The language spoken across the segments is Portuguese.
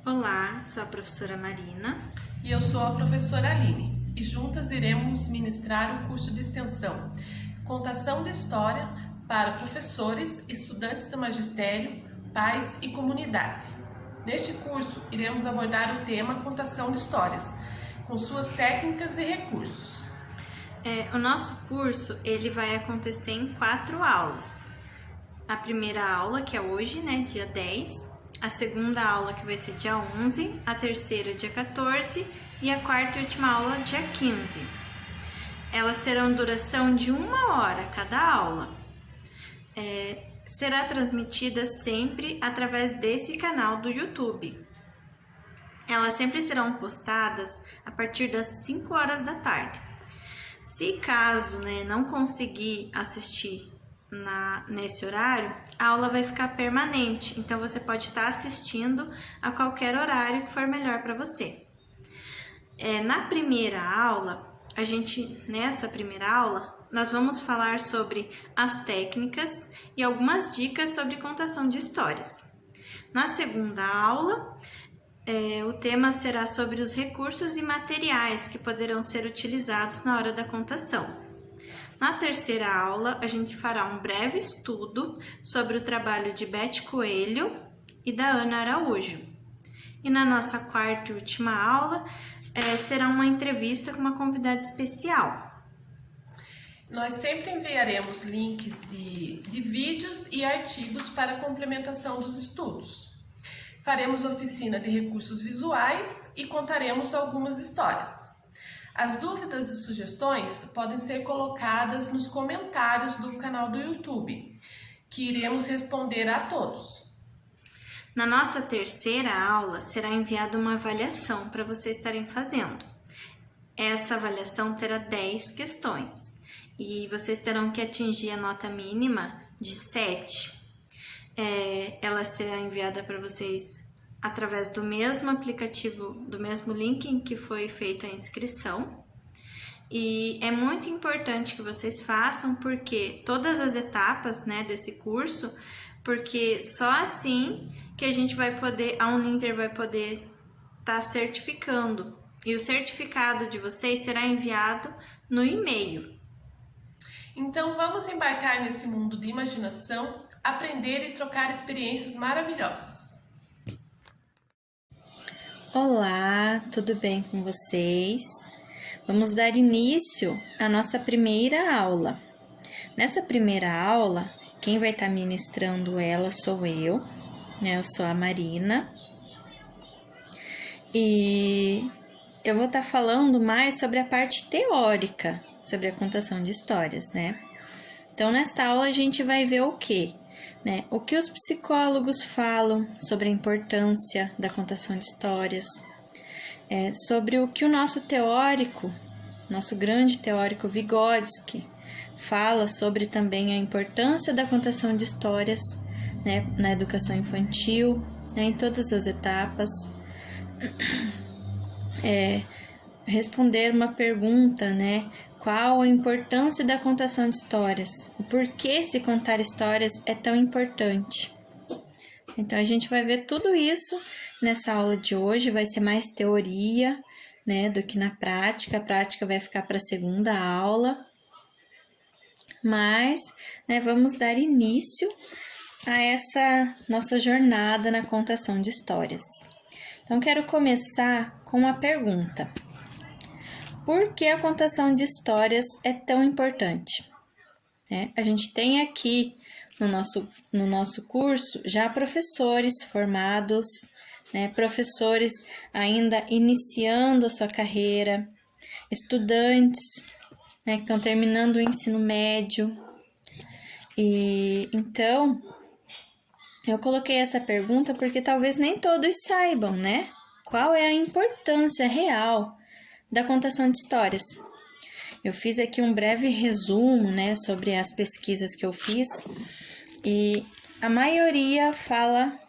Olá, sou a professora Marina. E eu sou a professora Aline, e juntas iremos ministrar o curso de extensão Contação de História para professores, estudantes do magistério, pais e comunidade. Neste curso, iremos abordar o tema Contação de Histórias, com suas técnicas e recursos. O nosso curso ele vai acontecer em 4 aulas. A primeira aula, que é hoje, dia 10, a segunda aula, que vai ser dia 11, a terceira, dia 14, e a quarta e última aula, dia 15. Elas terão duração de 1 hora cada aula. Será transmitida sempre através desse canal do YouTube. Elas sempre serão postadas a partir das 5 horas da tarde. Se caso não conseguir assistir nesse horário, a aula vai ficar permanente, então você pode estar assistindo a qualquer horário que for melhor para você. Na primeira aula, nessa primeira aula, nós vamos falar sobre as técnicas e algumas dicas sobre contação de histórias. Na segunda aula, o tema será sobre os recursos e materiais que poderão ser utilizados na hora da contação. Na terceira aula, a gente fará um breve estudo sobre o trabalho de Beth Coelho e da Ana Araújo. E na nossa quarta e última aula, será uma entrevista com uma convidada especial. Nós sempre enviaremos links de vídeos e artigos para complementação dos estudos. Faremos oficina de recursos visuais e contaremos algumas histórias. As dúvidas e sugestões podem ser colocadas nos comentários do canal do YouTube, que iremos responder a todos. Na nossa terceira aula, será enviada uma avaliação para vocês estarem fazendo. Essa avaliação terá 10 questões e vocês terão que atingir a nota mínima de 7. Ela será enviada para vocês através do mesmo aplicativo, do mesmo link em que foi feita a inscrição. E é muito importante que vocês façam, porque todas as etapas desse curso, porque só assim que a gente vai poder, a Uninter vai poder estar certificando. E o certificado de vocês será enviado no e-mail. Então vamos embarcar nesse mundo de imaginação, aprender e trocar experiências maravilhosas. Olá, tudo bem com vocês? Vamos dar início à nossa primeira aula. Nessa primeira aula, quem vai estar ministrando ela sou eu sou a Marina. E eu vou estar falando mais sobre a parte teórica, sobre a contação de histórias, Então, nesta aula a gente vai ver o quê? O que os psicólogos falam sobre a importância da contação de histórias, sobre o que o nosso teórico, nosso grande teórico Vygotsky, fala sobre também a importância da contação de histórias na educação infantil, em todas as etapas. Responder uma pergunta, qual a importância da contação de histórias? O porquê se contar histórias é tão importante? Então, a gente vai ver tudo isso nessa aula de hoje. Vai ser mais teoria, do que na prática. A prática vai ficar para a segunda aula. Mas, vamos dar início a essa nossa jornada na contação de histórias. Então, quero começar com uma pergunta. Por que a contação de histórias é tão importante? A gente tem aqui no nosso curso já professores formados, professores ainda iniciando a sua carreira, estudantes que estão terminando o ensino médio. E então, eu coloquei essa pergunta porque talvez nem todos saibam, qual é a importância real da contação de histórias. Eu fiz aqui um breve resumo, sobre as pesquisas que eu fiz e a maioria fala,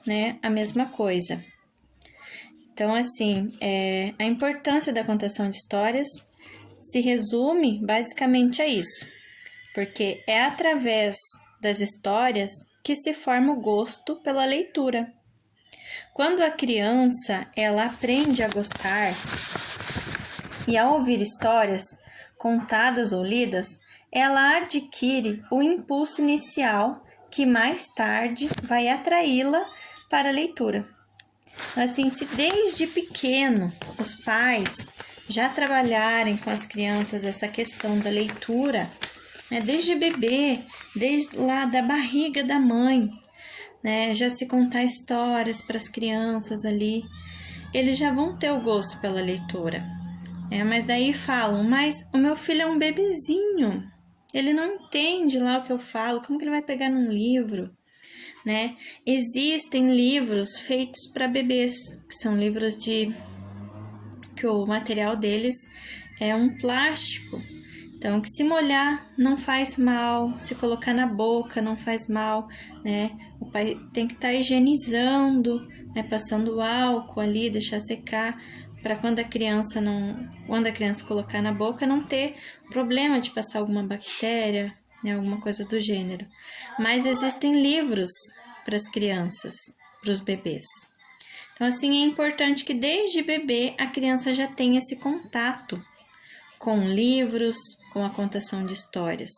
a mesma coisa. Então, assim, a importância da contação de histórias se resume basicamente a isso, porque é através das histórias que se forma o gosto pela leitura. Quando a criança ela aprende a gostar e a ouvir histórias contadas ou lidas, ela adquire o impulso inicial que mais tarde vai atraí-la para a leitura. Assim, se desde pequeno os pais já trabalharem com as crianças essa questão da leitura, né, desde bebê, desde lá da barriga da mãe, né, já se contar histórias para as crianças ali, eles já vão ter o gosto pela leitura. Mas daí falam, mas o meu filho é um bebezinho, ele não entende lá o que eu falo, como que ele vai pegar num livro? Né? Existem livros feitos para bebês, que são livros que o material deles é um plástico. Então, que se molhar não faz mal, se colocar na boca não faz mal, né? O pai tem que estar higienizando, né? Passando álcool ali, deixar secar, para quando a criança colocar na boca não ter problema de passar alguma bactéria, né? Alguma coisa do gênero. Mas existem livros para as crianças, para os bebês. Então, assim, é importante que desde bebê a criança já tenha esse contato com livros, com a contação de histórias.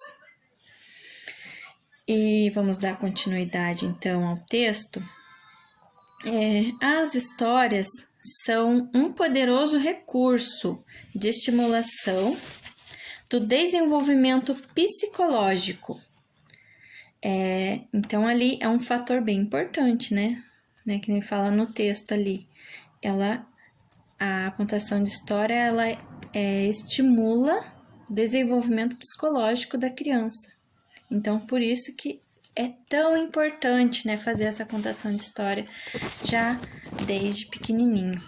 E vamos dar continuidade, então, ao texto. As histórias são um poderoso recurso de estimulação do desenvolvimento psicológico. Então, ali é um fator bem importante, né? Que nem fala no texto ali. A contação de história, ela estimula o desenvolvimento psicológico da criança. Então, por isso que é tão importante, né, fazer essa contação de história já desde pequenininho.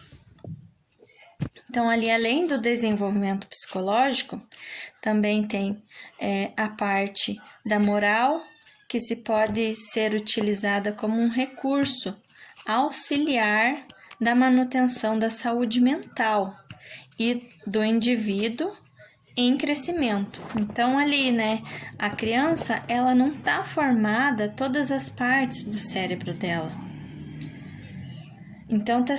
Então, ali, além do desenvolvimento psicológico, também tem a parte da moral, que se pode ser utilizada como um recurso auxiliar da manutenção da saúde mental e do indivíduo em crescimento. Então, ali, né, a criança, ela não está formada todas as partes do cérebro dela. Então, tá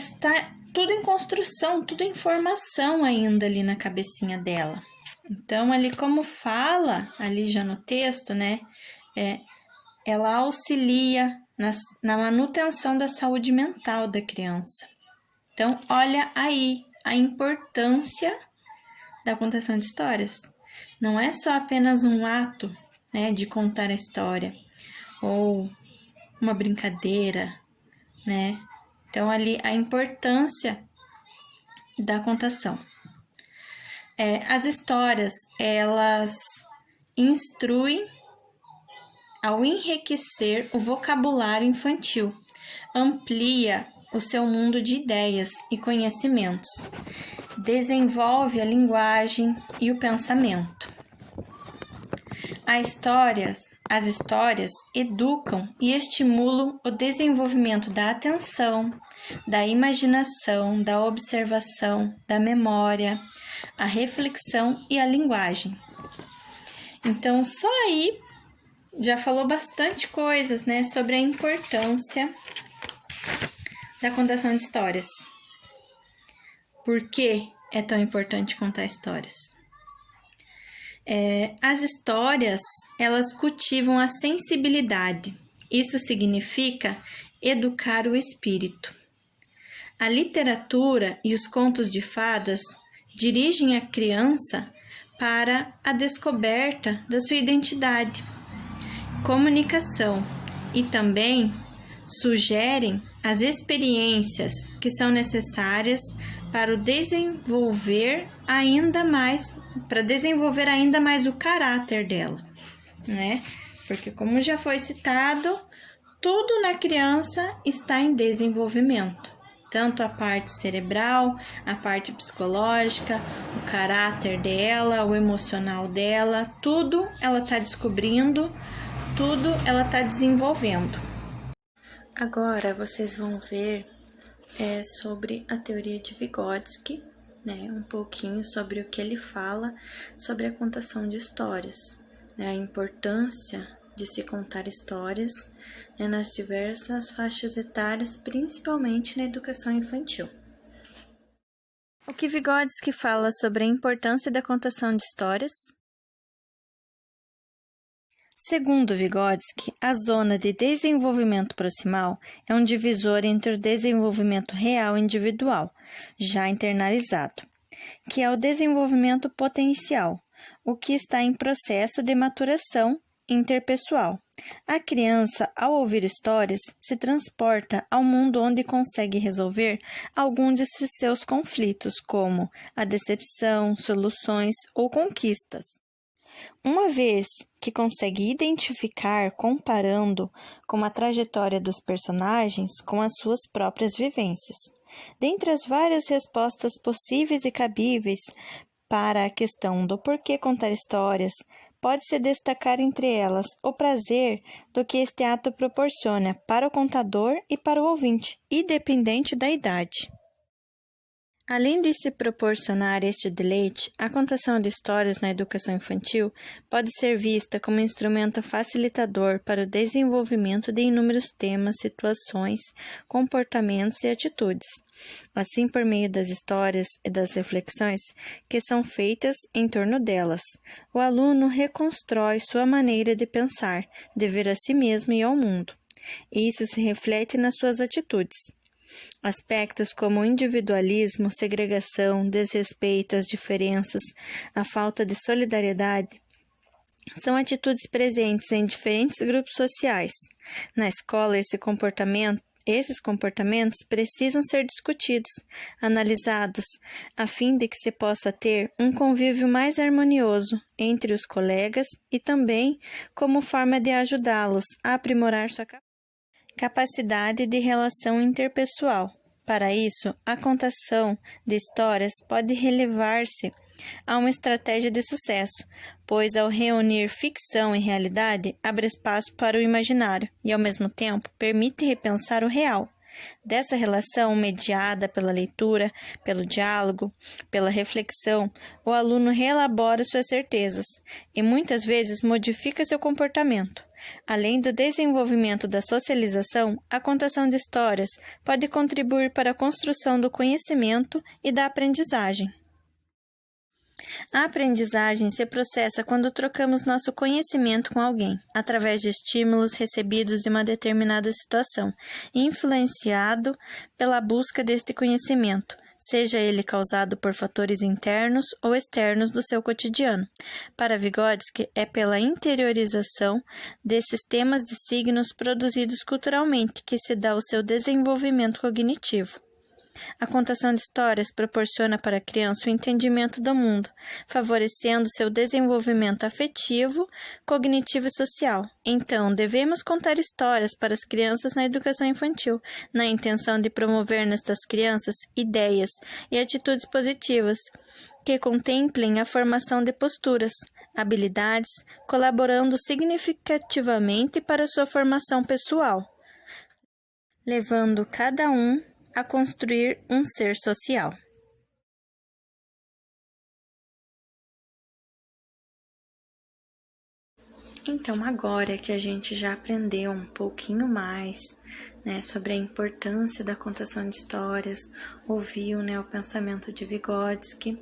tudo em construção, tudo em formação ainda ali na cabecinha dela. Então, ali como fala, ali já no texto, né, ela auxilia na manutenção da saúde mental da criança. Então, olha aí a importância da contação de histórias. Não é só apenas um ato, né, de contar a história ou uma brincadeira, né? Então, ali a importância da contação. As histórias, elas instruem ao enriquecer o vocabulário infantil, amplia o seu mundo de ideias e conhecimentos, desenvolve a linguagem e o pensamento. As histórias educam e estimulam o desenvolvimento da atenção, da imaginação, da observação, da memória, a reflexão e a linguagem. Então, só aí já falou bastante coisas, né, sobre a importância da contação de histórias. Por que é tão importante contar histórias? As histórias, elas cultivam a sensibilidade. Isso significa educar o espírito. A literatura e os contos de fadas dirigem a criança para a descoberta da sua identidade, comunicação e também sugerem as experiências que são necessárias para desenvolver ainda mais o caráter dela, né? Porque, como já foi citado, tudo na criança está em desenvolvimento. Tanto a parte cerebral, a parte psicológica, o caráter dela, o emocional dela, tudo ela está descobrindo, tudo ela está desenvolvendo. Agora vocês vão ver sobre a teoria de Vygotsky, né? Um pouquinho sobre o que ele fala sobre a contação de histórias, né? A importância de se contar histórias nas diversas faixas etárias, principalmente na educação infantil. O que Vygotsky fala sobre a importância da contação de histórias? Segundo Vygotsky, a zona de desenvolvimento proximal é um divisor entre o desenvolvimento real individual, já internalizado, que é o desenvolvimento potencial, o que está em processo de maturação interpessoal. A criança, ao ouvir histórias, se transporta ao mundo onde consegue resolver algum de seus conflitos, como a decepção, soluções ou conquistas. Uma vez que consegue identificar, comparando com a trajetória dos personagens com as suas próprias vivências. Dentre as várias respostas possíveis e cabíveis para a questão do porquê contar histórias, pode-se destacar entre elas o prazer do que este ato proporciona para o contador e para o ouvinte, independente da idade. Além de se proporcionar este deleite, a contação de histórias na educação infantil pode ser vista como instrumento facilitador para o desenvolvimento de inúmeros temas, situações, comportamentos e atitudes. Assim, por meio das histórias e das reflexões que são feitas em torno delas, o aluno reconstrói sua maneira de pensar, de ver a si mesmo e ao mundo. E isso se reflete nas suas atitudes. Aspectos como o individualismo, segregação, desrespeito às diferenças, a falta de solidariedade, são atitudes presentes em diferentes grupos sociais. Na escola, esses comportamentos precisam ser discutidos, analisados, a fim de que se possa ter um convívio mais harmonioso entre os colegas e também como forma de ajudá-los a aprimorar sua capacidade de relação interpessoal. Para isso, a contação de histórias pode relevar-se a uma estratégia de sucesso, pois ao reunir ficção e realidade, abre espaço para o imaginário e, ao mesmo tempo, permite repensar o real. Dessa relação mediada pela leitura, pelo diálogo, pela reflexão, o aluno reelabora suas certezas e muitas vezes modifica seu comportamento. Além do desenvolvimento da socialização, a contação de histórias pode contribuir para a construção do conhecimento e da aprendizagem. A aprendizagem se processa quando trocamos nosso conhecimento com alguém, através de estímulos recebidos de uma determinada situação, influenciado pela busca deste conhecimento, seja ele causado por fatores internos ou externos do seu cotidiano. Para Vygotsky, é pela interiorização desses temas de signos produzidos culturalmente que se dá o seu desenvolvimento cognitivo. A contação de histórias proporciona para a criança o entendimento do mundo, favorecendo seu desenvolvimento afetivo, cognitivo e social. Então, devemos contar histórias para as crianças na educação infantil, na intenção de promover nestas crianças ideias e atitudes positivas, que contemplem a formação de posturas, habilidades, colaborando significativamente para sua formação pessoal, levando cada um a construir um ser social. Então, agora que a gente já aprendeu um pouquinho mais, sobre a importância da contação de histórias, ouviu, o pensamento de Vygotsky,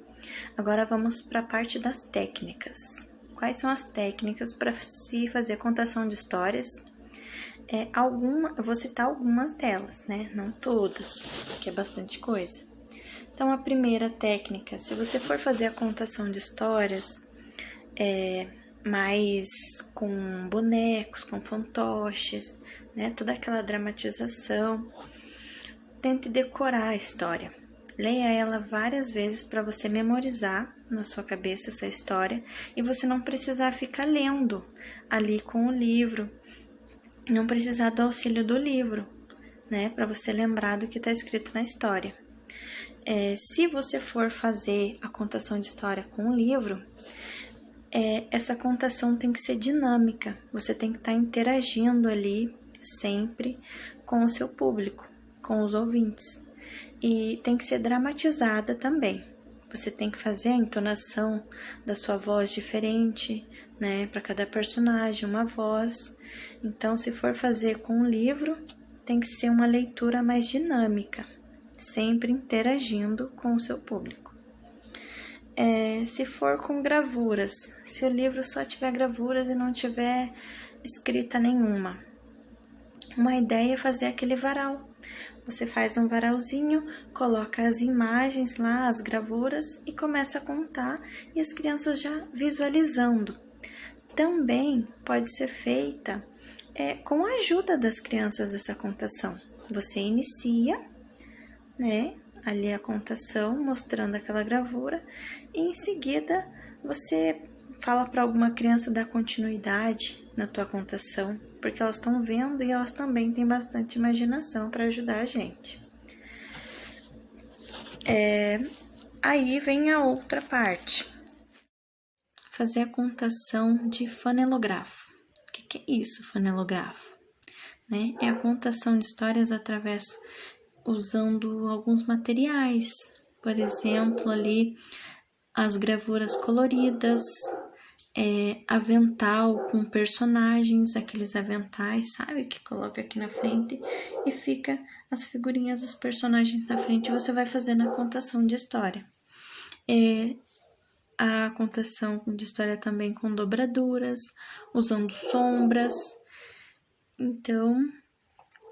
agora vamos para a parte das técnicas. Quais são as técnicas para se fazer contação de histórias? Eu vou citar algumas delas, não todas, que é bastante coisa. Então, a primeira técnica, se você for fazer a contação de histórias, mais com bonecos, com fantoches, toda aquela dramatização, tente decorar a história. Leia ela várias vezes para você memorizar na sua cabeça essa história e você não precisar ficar lendo ali com o livro, não precisar do auxílio do livro, para você lembrar do que está escrito na história. Se você for fazer a contação de história com o livro, essa contação tem que ser dinâmica, você tem que estar interagindo ali sempre com o seu público, com os ouvintes, e tem que ser dramatizada também. você tem que fazer a entonação da sua voz diferente, né? Para cada personagem, uma voz. Então, se for fazer com um livro, tem que ser uma leitura mais dinâmica, sempre interagindo com o seu público. Se for com gravuras, se o livro só tiver gravuras e não tiver escrita nenhuma, uma ideia é fazer aquele varal. Você faz um varalzinho, coloca as imagens lá, as gravuras e começa a contar e as crianças já visualizando. Também pode ser feita com a ajuda das crianças essa contação. Você inicia, né, ali a contação, mostrando aquela gravura, e em seguida você fala para alguma criança dar continuidade na tua contação, porque elas estão vendo e elas também têm bastante imaginação para ajudar a gente. Aí vem a outra parte. Fazer a contação de fonelografo. O que é isso, fonelografo? Né? É a contação de histórias usando alguns materiais, por exemplo, ali as gravuras coloridas, avental com personagens, aqueles aventais, sabe, que coloca aqui na frente e fica as figurinhas dos personagens na frente e você vai fazendo a contação de história. A contação de história também com dobraduras, usando sombras. Então,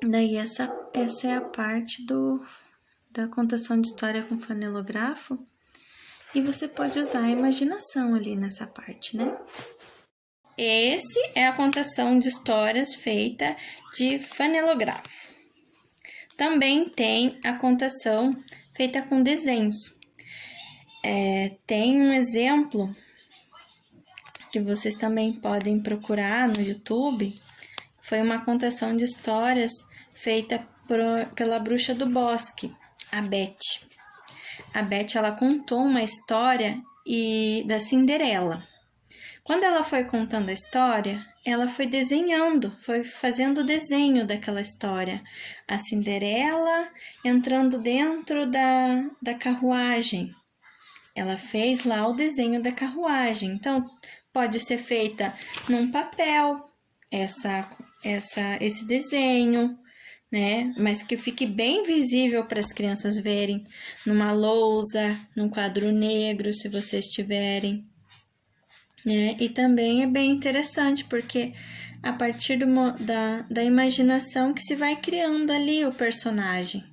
daí essa é a parte da contação de história com fonelografo. E você pode usar a imaginação ali nessa parte, né? Esse é a contação de histórias feita de fonelografo. Também tem a contação feita com desenhos. Tem um exemplo que vocês também podem procurar no YouTube. Foi uma contação de histórias feita pela bruxa do bosque, a Beth. A Beth, ela contou uma história da Cinderela. Quando ela foi contando a história, ela foi desenhando, foi fazendo o desenho daquela história. A Cinderela entrando dentro da carruagem. Ela fez lá o desenho da carruagem. Então, pode ser feita num papel, esse desenho, né? Mas que fique bem visível para as crianças verem, numa lousa, num quadro negro, se vocês tiverem, né? E também é bem interessante, porque a partir da imaginação que se vai criando ali o personagem,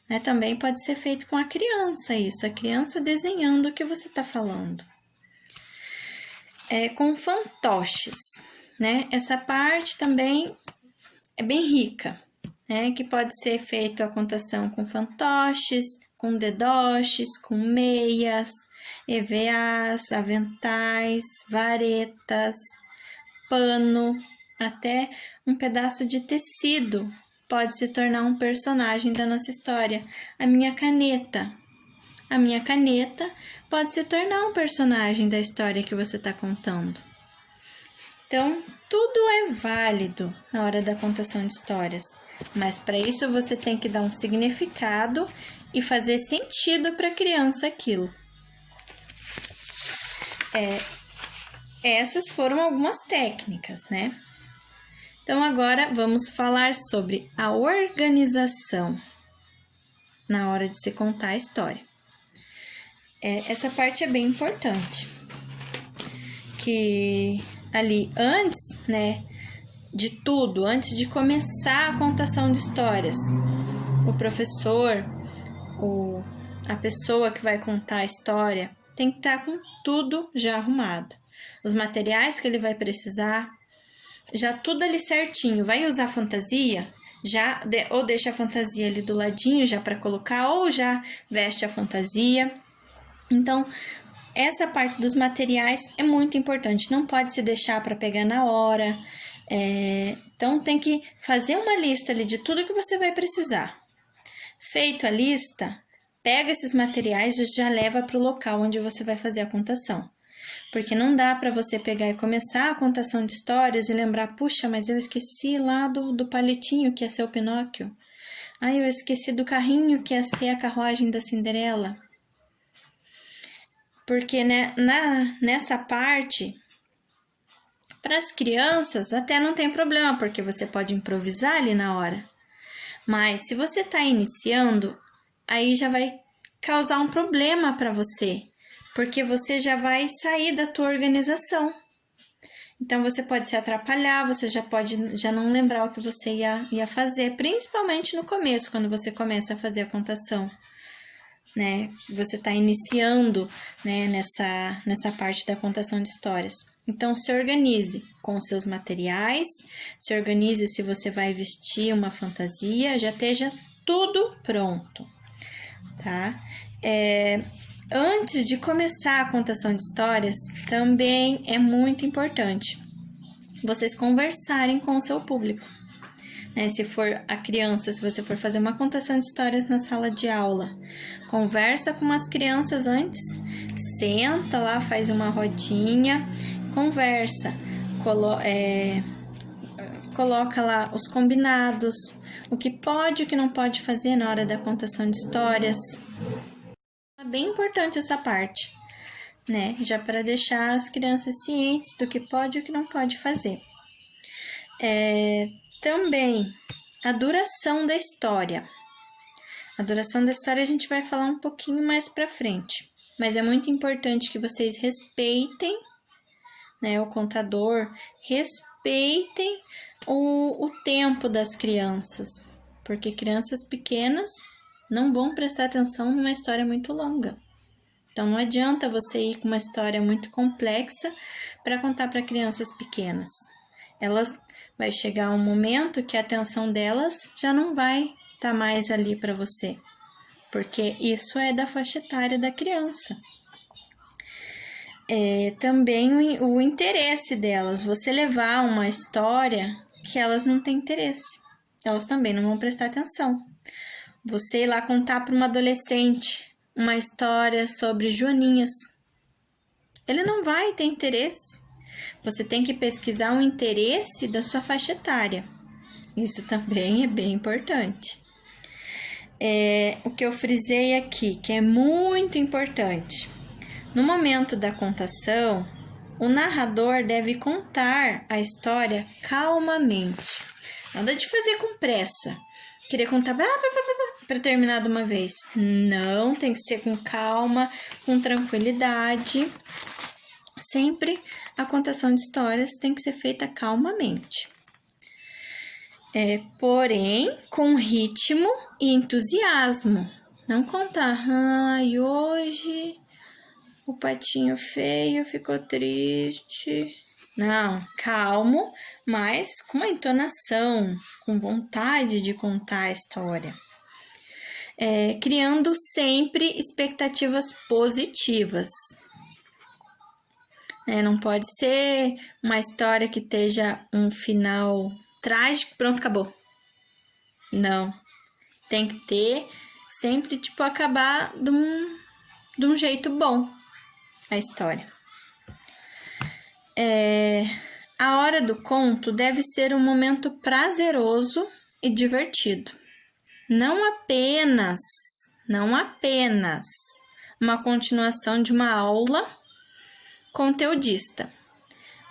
né? Também pode ser feito com a criança isso, a criança desenhando o que você está falando. Com fantoches, né? Essa parte também é bem rica, né? Que pode ser feito a contação com fantoches, com dedoches, com meias, EVAs, aventais, varetas, pano, até um pedaço de tecido pode se tornar um personagem da nossa história. A minha caneta pode se tornar um personagem da história que você está contando. Então, tudo é válido na hora da contação de histórias, mas para isso você tem que dar um significado e fazer sentido para a criança aquilo. Essas foram algumas técnicas, né? Então, agora vamos falar sobre a organização na hora de se contar a história. Essa parte é bem importante, que ali antes, né, de tudo, antes de começar a contação de histórias, o professor, a pessoa que vai contar a história, tem que estar com tudo já arrumado. Os materiais que ele vai precisar, já tudo ali certinho. Vai usar fantasia? Ou deixa a fantasia ali do ladinho já para colocar, ou já veste a fantasia. Então, essa parte dos materiais é muito importante. Não pode se deixar para pegar na hora. Então, tem que fazer uma lista ali de tudo que você vai precisar. Feito a lista, pega esses materiais e já leva para o local onde você vai fazer a contação. Porque não dá para você pegar e começar a contação de histórias e lembrar, puxa, mas eu esqueci lá do palitinho que ia ser o Pinóquio. Eu esqueci do carrinho que ia ser a carruagem da Cinderela. porque né, nessa parte, para as crianças até não tem problema, porque você pode improvisar ali na hora. Mas se você está iniciando, aí já vai causar um problema para você, porque você já vai sair da tua organização. Então, você pode se atrapalhar, você já pode já não lembrar o que você ia fazer, principalmente no começo, quando você começa a fazer a contação, né? Você está iniciando, né, nessa parte da contação de histórias. Então, se organize com os seus materiais, se organize se você vai vestir uma fantasia, já esteja tudo pronto, tá? Antes de começar a contação de histórias, também é muito importante vocês conversarem com o seu público, né? Se for a criança, se você for fazer uma contação de histórias na sala de aula, conversa com as crianças antes, senta lá, faz uma rodinha, conversa, coloca lá os combinados, o que pode e o que não pode fazer na hora da contação de histórias. É bem importante essa parte, né? Já para deixar as crianças cientes do que pode e o que não pode fazer. Também a duração da história. A duração da história a gente vai falar um pouquinho mais para frente, mas é muito importante que vocês respeitem, né, o contador, respeitem o tempo das crianças, porque crianças pequenas não vão prestar atenção numa história muito longa. Então, não adianta você ir com uma história muito complexa para contar para crianças pequenas. Vai chegar um momento que a atenção delas já não vai estar mais ali para você, porque isso é da faixa etária da criança. Também o interesse delas, você levar uma história que elas não têm interesse, elas também não vão prestar atenção. Você ir lá contar para uma adolescente uma história sobre joaninhas, ele não vai ter interesse. Você tem que pesquisar o interesse da sua faixa etária. Isso também é bem importante. O que eu frisei aqui, que é muito importante. No momento da contação, o narrador deve contar a história calmamente. Nada de fazer com pressa. Querer contar para terminar de uma vez. Não, tem que ser com calma, com tranquilidade. Sempre a contação de histórias tem que ser feita calmamente. Porém, com ritmo e entusiasmo. Não contar, hoje o patinho feio ficou triste. Não, calmo, mas com uma entonação, com vontade de contar a história. Criando sempre expectativas positivas. Não pode ser uma história que esteja um final trágico, pronto, acabou. Não, tem que ter sempre, acabar de um jeito bom a história. A hora do conto deve ser um momento prazeroso e divertido. Não apenas uma continuação de uma aula conteudista.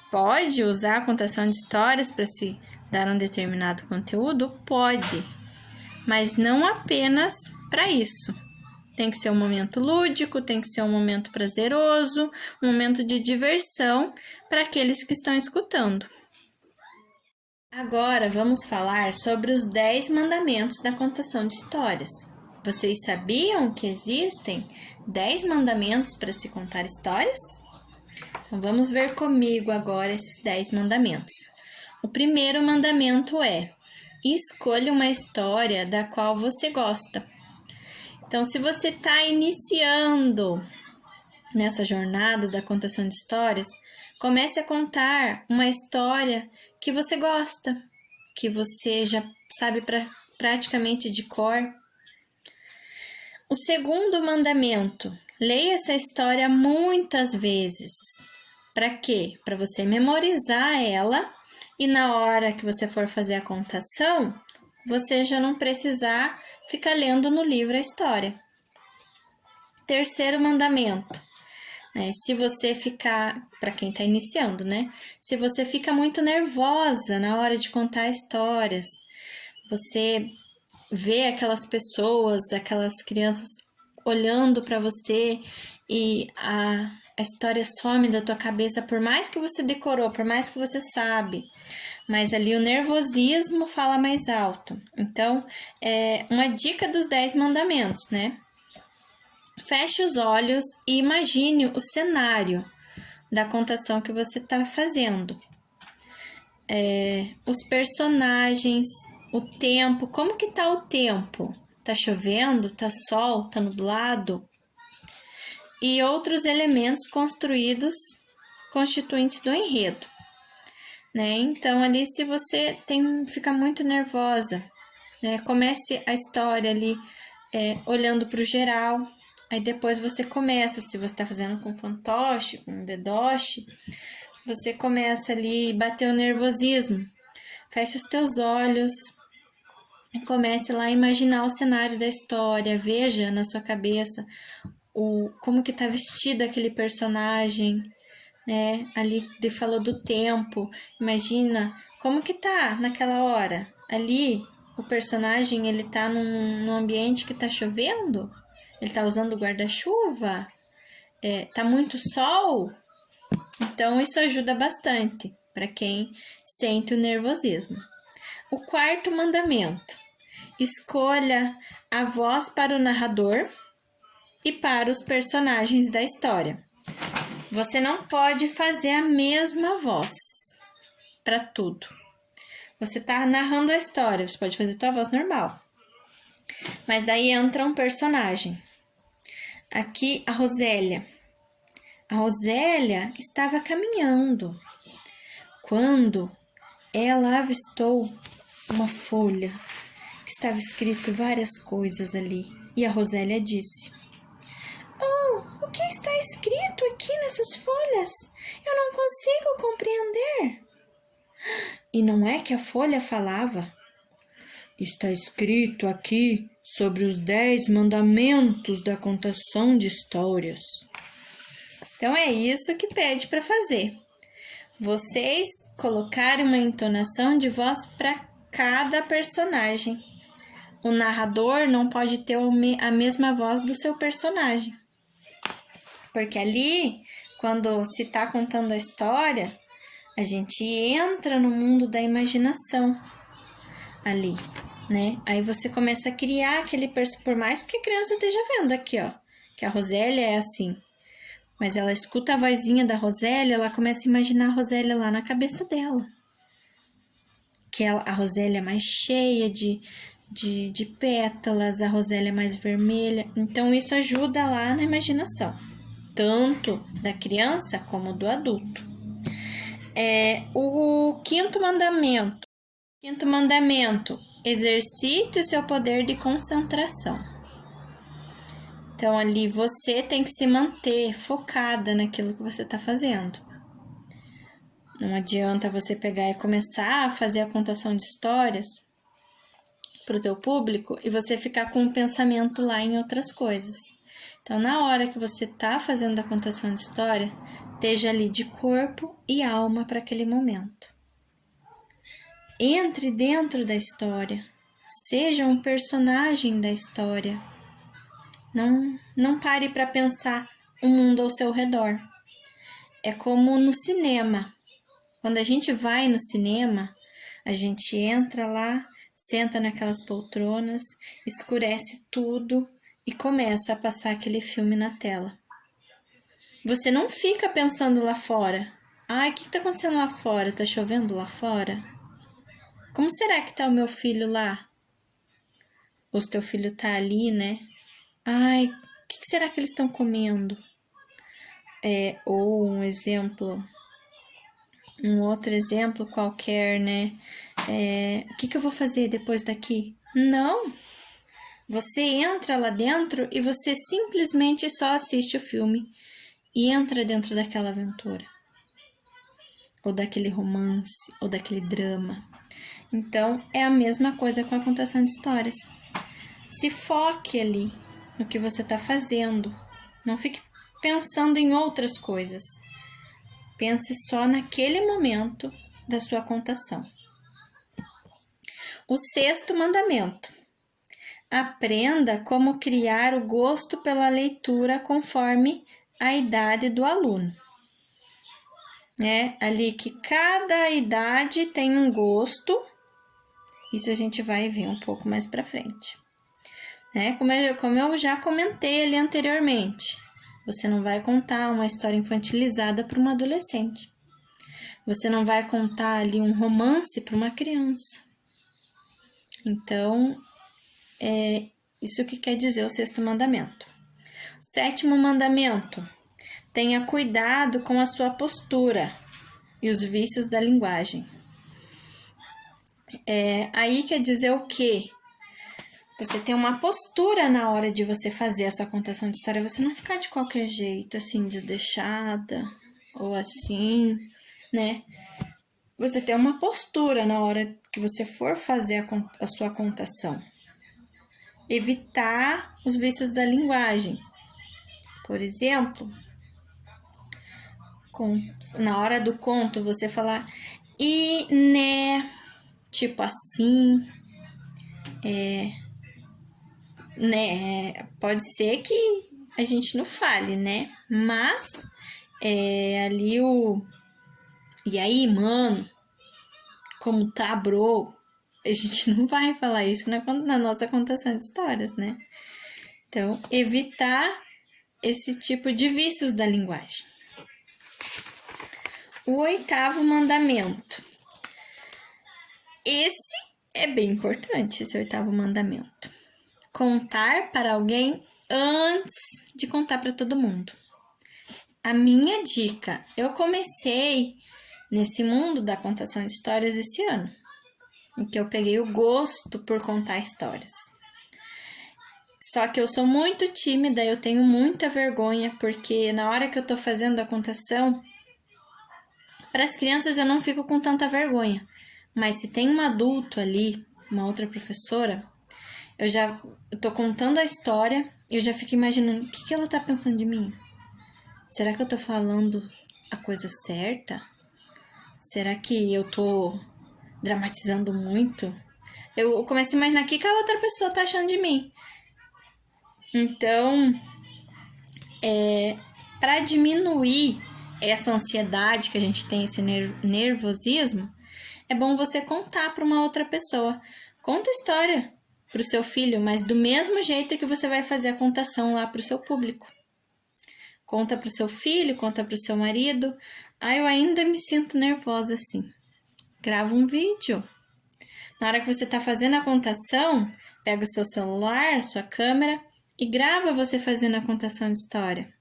Pode usar a contação de histórias para se dar um determinado conteúdo? Pode, mas não apenas para isso. Tem que ser um momento lúdico, tem que ser um momento prazeroso, um momento de diversão para aqueles que estão escutando. Agora vamos falar sobre os 10 mandamentos da contação de histórias. Vocês sabiam que existem 10 mandamentos para se contar histórias? Então vamos ver comigo agora esses 10 mandamentos. O primeiro mandamento é: escolha uma história da qual você gosta. Então, se você está iniciando nessa jornada da contação de histórias, comece a contar uma história que você gosta, que você já sabe praticamente de cor. O segundo mandamento: leia essa história muitas vezes. Para quê? Para você memorizar ela e na hora que você for fazer a contação, você já não precisar ficar lendo no livro a história. Terceiro mandamento: né? Se você ficar, para quem está iniciando, né? Se você fica muito nervosa na hora de contar histórias, você vê aquelas pessoas, aquelas crianças olhando para você e a história some da tua cabeça, por mais que você decorou, por mais que você sabe, mas ali o nervosismo fala mais alto. Então, é uma dica dos 10 mandamentos, né? Feche os olhos e imagine o cenário da contação que você está fazendo. Os personagens, o tempo, como que tá o tempo? Tá chovendo? Tá sol? Tá nublado? E outros elementos constituintes do enredo, né? Então, ali, se você fica muito nervosa, né? Comece a história ali olhando para o geral. Aí depois você começa, se você está fazendo com fantoche, com dedoche, você começa ali a bater o nervosismo. Feche os teus olhos e comece lá a imaginar o cenário da história. Veja na sua cabeça como que está vestido aquele personagem, né? Ali falou do tempo. Imagina como que tá naquela hora. Ali o personagem ele tá num ambiente que tá chovendo. Ele tá usando guarda-chuva? Tá muito sol? Então, isso ajuda bastante para quem sente o nervosismo. O quarto mandamento: escolha a voz para o narrador e para os personagens da história. Você não pode fazer a mesma voz para tudo. Você está narrando a história, você pode fazer a tua voz normal. Mas daí entra um personagem. Aqui, a Rosélia. A Rosélia estava caminhando quando ela avistou uma folha que estava escrito várias coisas ali. E a Rosélia disse: "Oh, o que está escrito aqui nessas folhas? Eu não consigo compreender." E não é que a folha falava: "Está escrito aqui sobre os 10 mandamentos da contação de histórias." Então, é isso que pede para fazer. Vocês colocarem uma entonação de voz para cada personagem. O narrador não pode ter a mesma voz do seu personagem. Porque ali, quando se está contando a história, a gente entra no mundo da imaginação ali, né? Aí você começa a criar aquele personagem, por mais que a criança esteja vendo aqui, ó, que a Rosélia é assim. Mas ela escuta a vozinha da Rosélia, ela começa a imaginar a Rosélia lá na cabeça dela. Que a Rosélia é mais cheia de pétalas, a Rosélia é mais vermelha. Então, isso ajuda lá na imaginação, tanto da criança como do adulto. O quinto mandamento. Exercite o seu poder de concentração. Então, ali você tem que se manter focada naquilo que você está fazendo. Não adianta você pegar e começar a fazer a contação de histórias para o teu público e você ficar com o pensamento lá em outras coisas. Então, na hora que você está fazendo a contação de história, esteja ali de corpo e alma para aquele momento. Entre dentro da história. Seja um personagem da história. Não pare para pensar o mundo ao seu redor. É como no cinema. Quando a gente vai no cinema, a gente entra lá, senta naquelas poltronas, escurece tudo e começa a passar aquele filme na tela. Você não fica pensando lá fora. Ai, o que está acontecendo lá fora? Está chovendo lá fora? Como será que está o meu filho lá? Ou se teu filho está ali, né? Ai, o que será que eles estão comendo? Ou um outro exemplo qualquer, né? O que eu vou fazer depois daqui? Não! Você entra lá dentro e você simplesmente só assiste o filme e entra dentro daquela aventura. Ou daquele romance, ou daquele drama. Então, é a mesma coisa com a contação de histórias. Se foque ali no que você está fazendo. Não fique pensando em outras coisas. Pense só naquele momento da sua contação. O 6º mandamento. Aprenda como criar o gosto pela leitura conforme a idade do aluno. Ali que cada idade tem um gosto. Isso a gente vai ver um pouco mais para frente. Como eu já comentei ali anteriormente, você não vai contar uma história infantilizada para uma adolescente. Você não vai contar ali um romance para uma criança. Então, é isso que quer dizer o 6º mandamento. O 7º mandamento. Tenha cuidado com a sua postura e os vícios da linguagem. Aí quer dizer o quê? Você tem uma postura na hora de você fazer a sua contação de história. Você não ficar de qualquer jeito, assim, desleixada ou assim, né? Você tem uma postura na hora que você for fazer a sua contação. Evitar os vícios da linguagem. Por exemplo, na hora do conto, você falar e, né, tipo assim, né, pode ser que a gente não fale, né, mas ali e aí, mano, como tá, bro? A gente não vai falar isso na nossa contação de histórias, né? Então, evitar esse tipo de vícios da linguagem. O 8º mandamento. Esse é bem importante, esse 8º mandamento. Contar para alguém antes de contar para todo mundo. A minha dica, eu comecei nesse mundo da contação de histórias esse ano, em que eu peguei o gosto por contar histórias. Só que eu sou muito tímida, eu tenho muita vergonha, porque na hora que eu tô fazendo a contação, para as crianças eu não fico com tanta vergonha. Mas se tem um adulto ali, uma outra professora, eu tô contando a história e eu já fico imaginando o que ela tá pensando de mim. Será que eu tô falando a coisa certa? Será que eu tô dramatizando muito? Eu começo a imaginar o que a outra pessoa tá achando de mim. Então, para diminuir essa ansiedade que a gente tem, esse nervosismo, é bom você contar para uma outra pessoa. Conta a história para o seu filho, mas do mesmo jeito que você vai fazer a contação lá para o seu público. Conta para o seu filho, conta para o seu marido. Eu ainda me sinto nervosa assim. Grava um vídeo. Na hora que você está fazendo a contação, pega o seu celular, sua câmera e grava você fazendo a contação de história.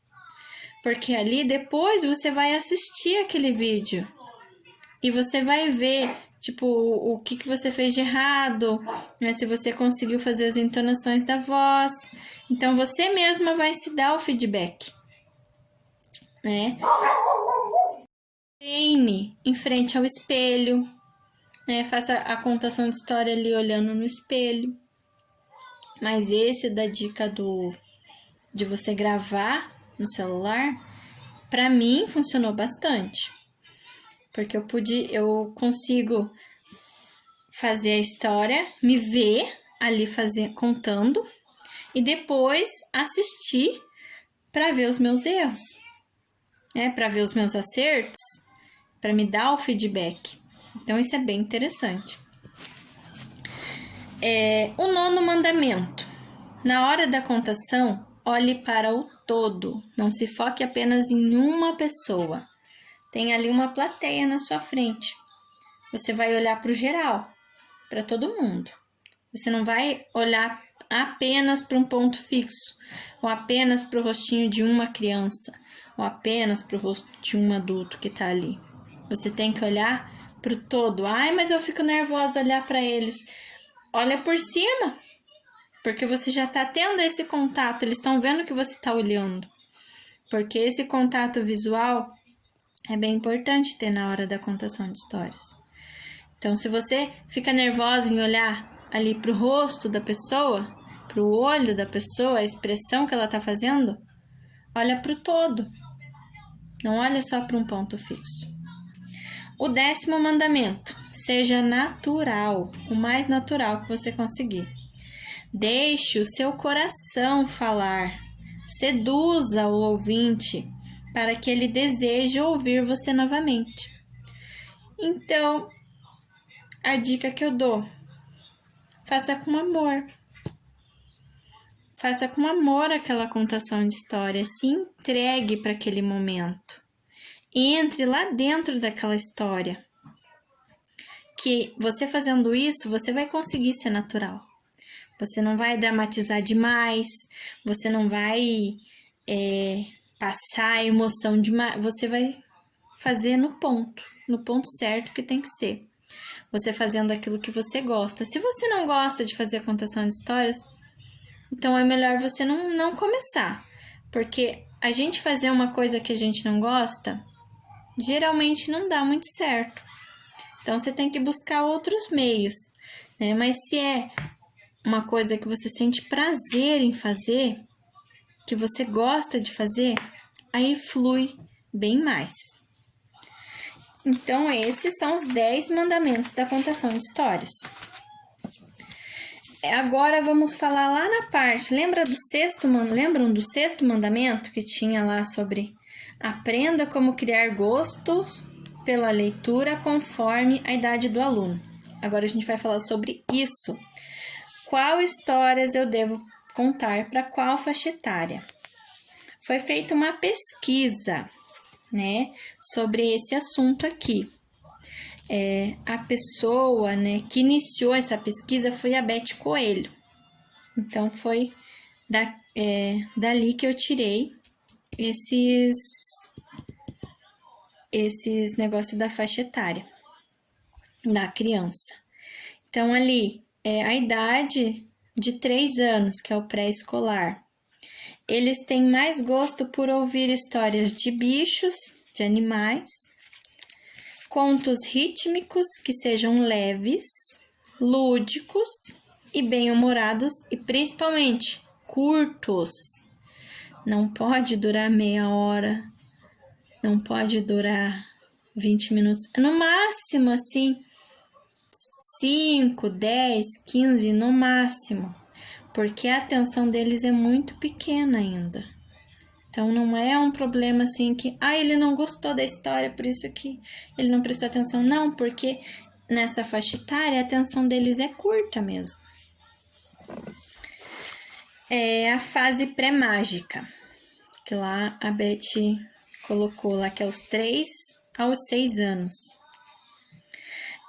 Porque ali depois você vai assistir aquele vídeo e você vai ver, tipo, o que você fez de errado, né? Se você conseguiu fazer as entonações da voz. Então você mesma vai se dar o feedback, né? Treine em frente ao espelho, né? Faça a contação de história ali olhando no espelho. Mas esse da dica de você gravar no celular, para mim funcionou bastante. Porque eu consigo fazer a história, me ver ali contando e depois assistir para ver os meus erros, né? Para ver os meus acertos, para me dar o feedback. Então isso é bem interessante. O 9º mandamento. Na hora da contação, olhe para o todo. Não se foque apenas em uma pessoa. Tem ali uma plateia na sua frente. Você vai olhar para o geral, para todo mundo. Você não vai olhar apenas para um ponto fixo, ou apenas para o rostinho de uma criança, ou apenas para o rosto de um adulto que está ali. Você tem que olhar para o todo. Mas eu fico nervosa olhar para eles. Olha por cima, porque você já está tendo esse contato, eles estão vendo que você está olhando. Porque esse contato visual é bem importante ter na hora da contação de histórias. Então, se você fica nervosa em olhar ali para o rosto da pessoa, para o olho da pessoa, a expressão que ela está fazendo, olha para o todo, não olha só para um ponto fixo. O 10º mandamento: seja natural, o mais natural que você conseguir. Deixe o seu coração falar, seduza o ouvinte para que ele deseje ouvir você novamente. Então, a dica que eu dou: faça com amor. Faça com amor aquela contação de história, se entregue para aquele momento. Entre lá dentro daquela história. Que você fazendo isso, você vai conseguir ser natural. Você não vai dramatizar demais, você não vai passar a emoção demais, você vai fazer no ponto certo que tem que ser. Você fazendo aquilo que você gosta. Se você não gosta de fazer a contação de histórias, então é melhor você não começar. Porque a gente fazer uma coisa que a gente não gosta, geralmente não dá muito certo. Então, você tem que buscar outros meios, né? Mas se é uma coisa que você sente prazer em fazer, que você gosta de fazer, aí flui bem mais. Então, esses são os 10 mandamentos da contação de histórias. Agora, vamos falar lá na parte, lembram do 6º mandamento que tinha lá sobre aprenda como criar gostos pela leitura conforme a idade do aluno. Agora a gente vai falar sobre isso. Qual histórias eu devo contar para qual faixa etária? Foi feita uma pesquisa, né, sobre esse assunto aqui. A pessoa, né, que iniciou essa pesquisa foi a Beth Coelho. Então, foi dali que eu tirei esses negócios da faixa etária da criança. Então, ali, a idade de 3 anos, que é o pré-escolar. Eles têm mais gosto por ouvir histórias de bichos, de animais, contos rítmicos que sejam leves, lúdicos e bem-humorados e principalmente curtos. Não pode durar meia hora, não pode durar 20 minutos, no máximo assim 5, 10, 15 no máximo, porque a atenção deles é muito pequena ainda. Então, não é um problema assim que, ele não gostou da história, por isso que ele não prestou atenção. Não, porque nessa faixa etária a atenção deles é curta mesmo. É a fase pré-mágica, que lá a Beth colocou lá que é os 3 aos 6 anos.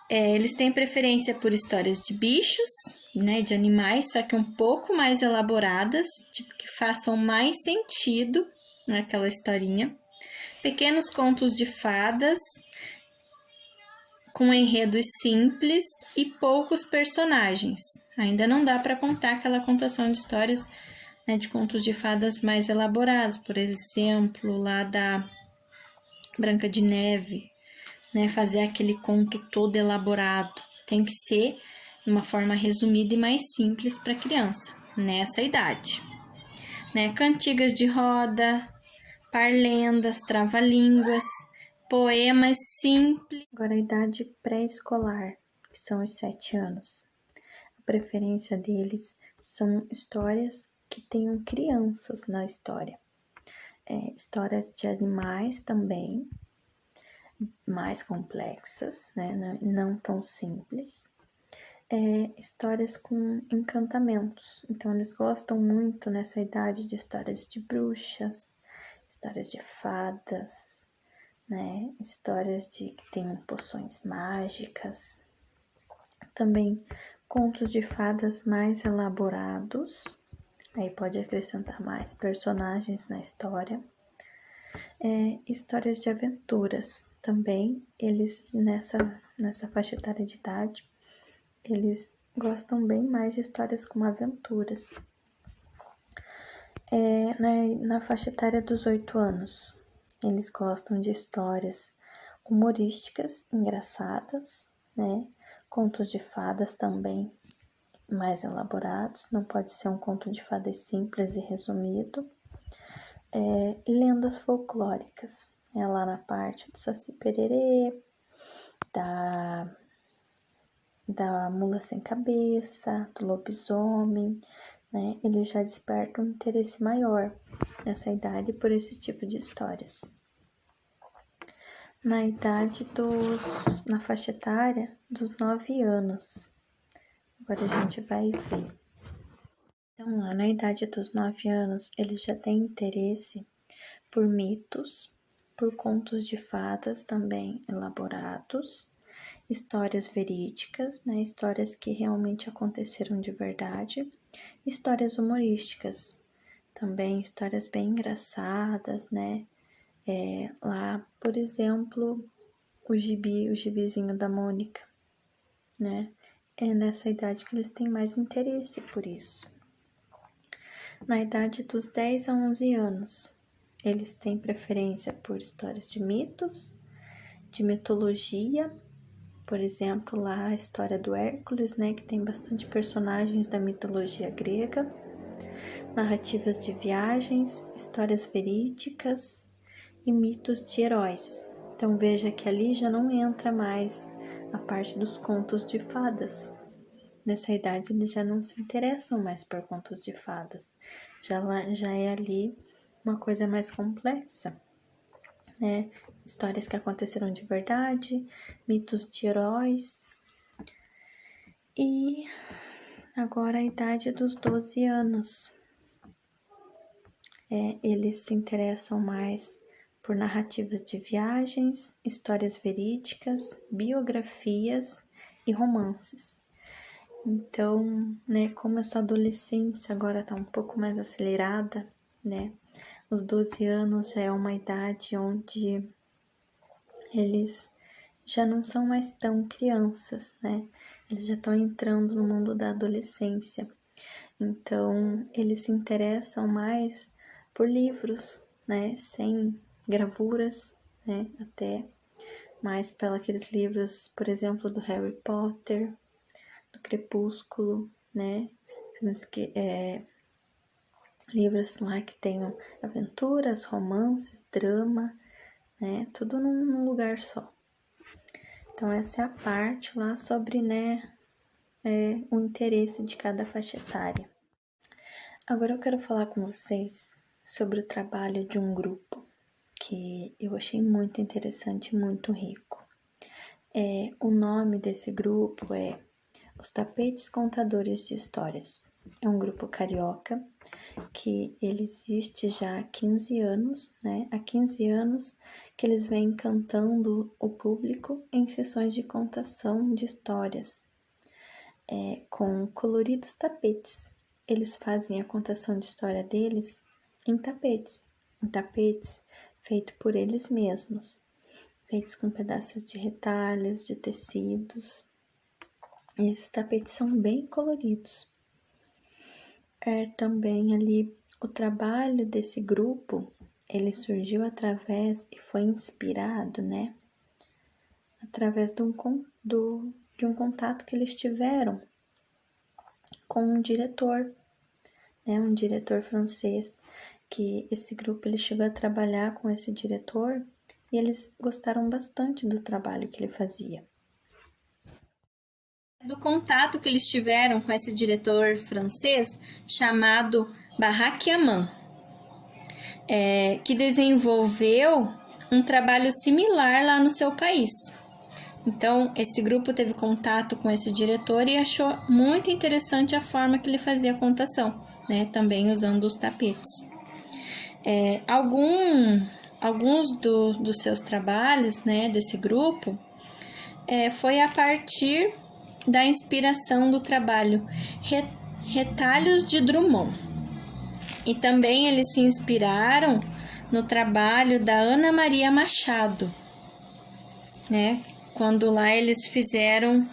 Eles têm preferência por histórias de bichos, né, de animais, só que um pouco mais elaboradas, tipo que façam mais sentido naquela historinha. Pequenos contos de fadas, com enredos simples e poucos personagens. Ainda não dá para contar aquela contação de histórias, né, de contos de fadas mais elaborados, por exemplo, lá da Branca de Neve, né, fazer aquele conto todo elaborado. Tem que ser de uma forma resumida e mais simples para a criança, nessa idade. Né, cantigas de roda, parlendas, trava-línguas, poemas simples. Agora a idade pré-escolar, que são os 7 anos. A preferência deles são histórias que tenham crianças na história. Histórias de animais também, mais complexas, né? Não tão simples. Histórias com encantamentos. Então, eles gostam muito nessa idade de histórias de bruxas, histórias de fadas, né? Histórias que tenham poções mágicas. Também contos de fadas mais elaborados. Aí pode acrescentar mais personagens na história. Histórias de aventuras também, eles nessa faixa etária de idade, eles gostam bem mais de histórias com aventuras. Na faixa etária dos 8 anos, eles gostam de histórias humorísticas, engraçadas, né? Contos de fadas também mais elaborados, não pode ser um conto de fadas simples e resumido. lendas folclóricas, né? Lá na parte do Saci Pererê, da mula sem cabeça, do lobisomem, né? Ele já desperta um interesse maior nessa idade por esse tipo de histórias. Na faixa etária dos 9 anos. Agora a gente vai ver. Então, lá na idade dos 9 anos, eles já têm interesse por mitos, por contos de fadas também elaborados, histórias verídicas, né? Histórias que realmente aconteceram de verdade, histórias humorísticas, também histórias bem engraçadas, né? Lá, por exemplo, o gibizinho da Mônica, né? É nessa idade que eles têm mais interesse por isso. Na idade dos 10 a 11 anos, eles têm preferência por histórias de mitos, de mitologia, por exemplo, lá a história do Hércules, né, que tem bastante personagens da mitologia grega, narrativas de viagens, histórias verídicas e mitos de heróis. Então veja que ali já não entra mais a parte dos contos de fadas. Nessa idade eles já não se interessam mais por contos de fadas. Já é ali uma coisa mais complexa, né? Histórias que aconteceram de verdade, mitos de heróis. E agora a idade dos 12 anos. Eles se interessam mais por narrativas de viagens, histórias verídicas, biografias e romances. Então, né, como essa adolescência agora está um pouco mais acelerada, né, os 12 anos já é uma idade onde eles já não são mais tão crianças, né, eles já estão entrando no mundo da adolescência. Então, eles se interessam mais por livros, né, sem gravuras, né, até mais pelos livros, por exemplo, do Harry Potter, do Crepúsculo, né? Livros lá que tenham aventuras, romances, drama, né? Tudo num lugar só. Então, essa é a parte lá sobre, né, o interesse de cada faixa etária. Agora eu quero falar com vocês sobre o trabalho de um grupo que eu achei muito interessante e muito rico. O nome desse grupo é Os Tapetes Contadores de Histórias. É um grupo carioca que ele existe já há 15 anos, né? Há 15 anos que eles vêm encantando o público em sessões de contação de histórias, com coloridos tapetes. Eles fazem a contação de história deles em tapetes feitos por eles mesmos, feitos com pedaços de retalhos, de tecidos. E esses tapetes são bem coloridos. Também ali o trabalho desse grupo, ele surgiu através e foi inspirado, né? Através de um contato que eles tiveram com um diretor, né? Um diretor francês, que esse grupo ele chegou a trabalhar com esse diretor e eles gostaram bastante do trabalho que ele fazia. Do contato que eles tiveram com esse diretor francês chamado Barraquiaman, que desenvolveu um trabalho similar lá no seu país. Então, esse grupo teve contato com esse diretor e achou muito interessante a forma que ele fazia a contação, né? Também usando os tapetes. Alguns dos seus trabalhos, né, desse grupo, foi a partir da inspiração do trabalho Retalhos de Drummond. E também eles se inspiraram no trabalho da Ana Maria Machado, né? Quando lá eles fizeram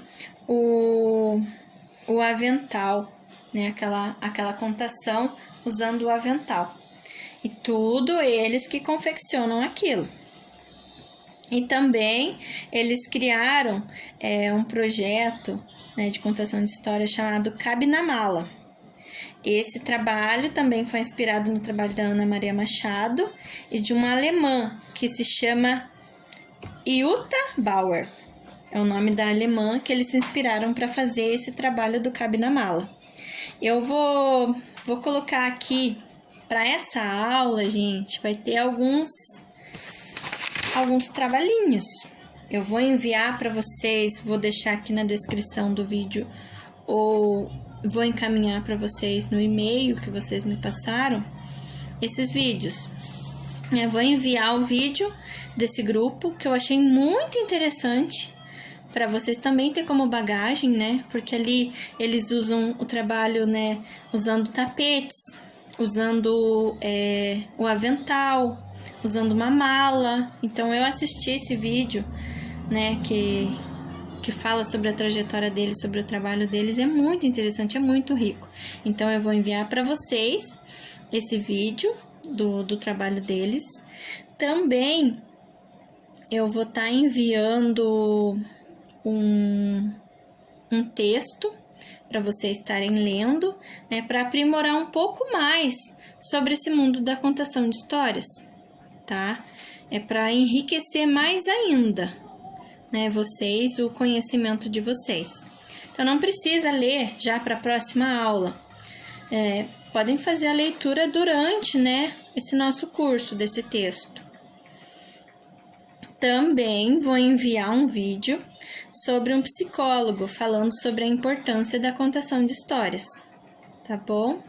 o avental, né? Aquela contação usando o avental. E tudo eles que confeccionam aquilo. E também eles criaram um projeto, né, de contação de história chamado Cabe na Mala. Esse trabalho também foi inspirado no trabalho da Ana Maria Machado e de uma alemã que se chama Jutta Bauer. É o nome da alemã que eles se inspiraram para fazer esse trabalho do Cabe na Mala. Eu vou colocar aqui para essa aula, gente, vai ter alguns trabalhinhos. Eu vou enviar para vocês, vou deixar aqui na descrição do vídeo ou vou encaminhar para vocês no e-mail que vocês me passaram esses vídeos. Eu vou enviar o vídeo desse grupo que eu achei muito interessante para vocês também ter como bagagem, né? Porque ali eles usam o trabalho, né? Usando tapetes, usando o avental, usando uma mala. Então eu assisti esse vídeo, né? Que fala sobre a trajetória deles, sobre o trabalho deles, é muito interessante, é muito rico. Então, eu vou enviar para vocês esse vídeo do trabalho deles. Também, eu vou estar enviando um texto para vocês estarem lendo, né, para aprimorar um pouco mais sobre esse mundo da contação de histórias, tá? É para enriquecer mais ainda, né, vocês, o conhecimento de vocês. Então, não precisa ler já para a próxima aula. Podem fazer a leitura durante, né, esse nosso curso desse texto. Também vou enviar um vídeo sobre um psicólogo falando sobre a importância da contação de histórias, tá bom?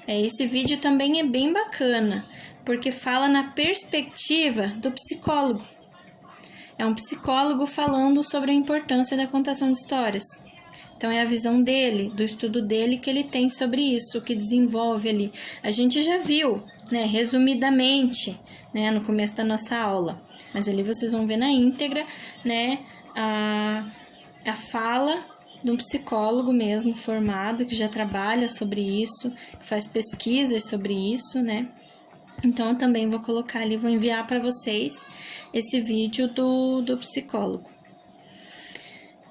Esse vídeo também é bem bacana, porque fala na perspectiva do psicólogo. É um psicólogo falando sobre a importância da contação de histórias. Então, é a visão dele, do estudo dele que ele tem sobre isso, que desenvolve ali. A gente já viu, né, resumidamente, né, no começo da nossa aula. Mas ali vocês vão ver na íntegra, né, a fala de um psicólogo mesmo formado, que já trabalha sobre isso, que faz pesquisas sobre isso, né. Então, eu também vou colocar ali, vou enviar para vocês esse vídeo do psicólogo.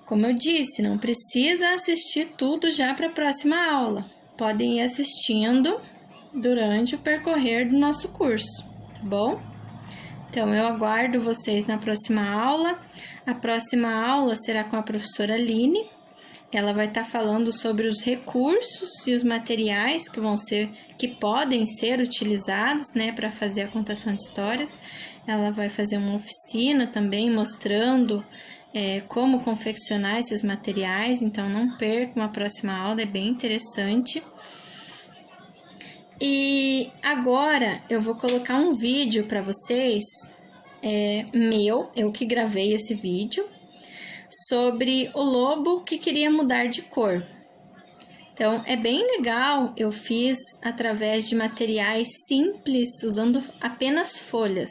Como eu disse, não precisa assistir tudo já para a próxima aula. Podem ir assistindo durante o percorrer do nosso curso, tá bom? Então, eu aguardo vocês na próxima aula. A próxima aula será com a professora Aline. Ela vai estar falando sobre os recursos e os materiais que podem ser utilizados, né, para fazer a contação de histórias. Ela vai fazer uma oficina também mostrando como confeccionar esses materiais. Então, não percam a próxima aula, é bem interessante. E agora eu vou colocar um vídeo para vocês, eu que gravei esse vídeo, sobre o lobo que queria mudar de cor. Então, é bem legal, eu fiz através de materiais simples, usando apenas folhas,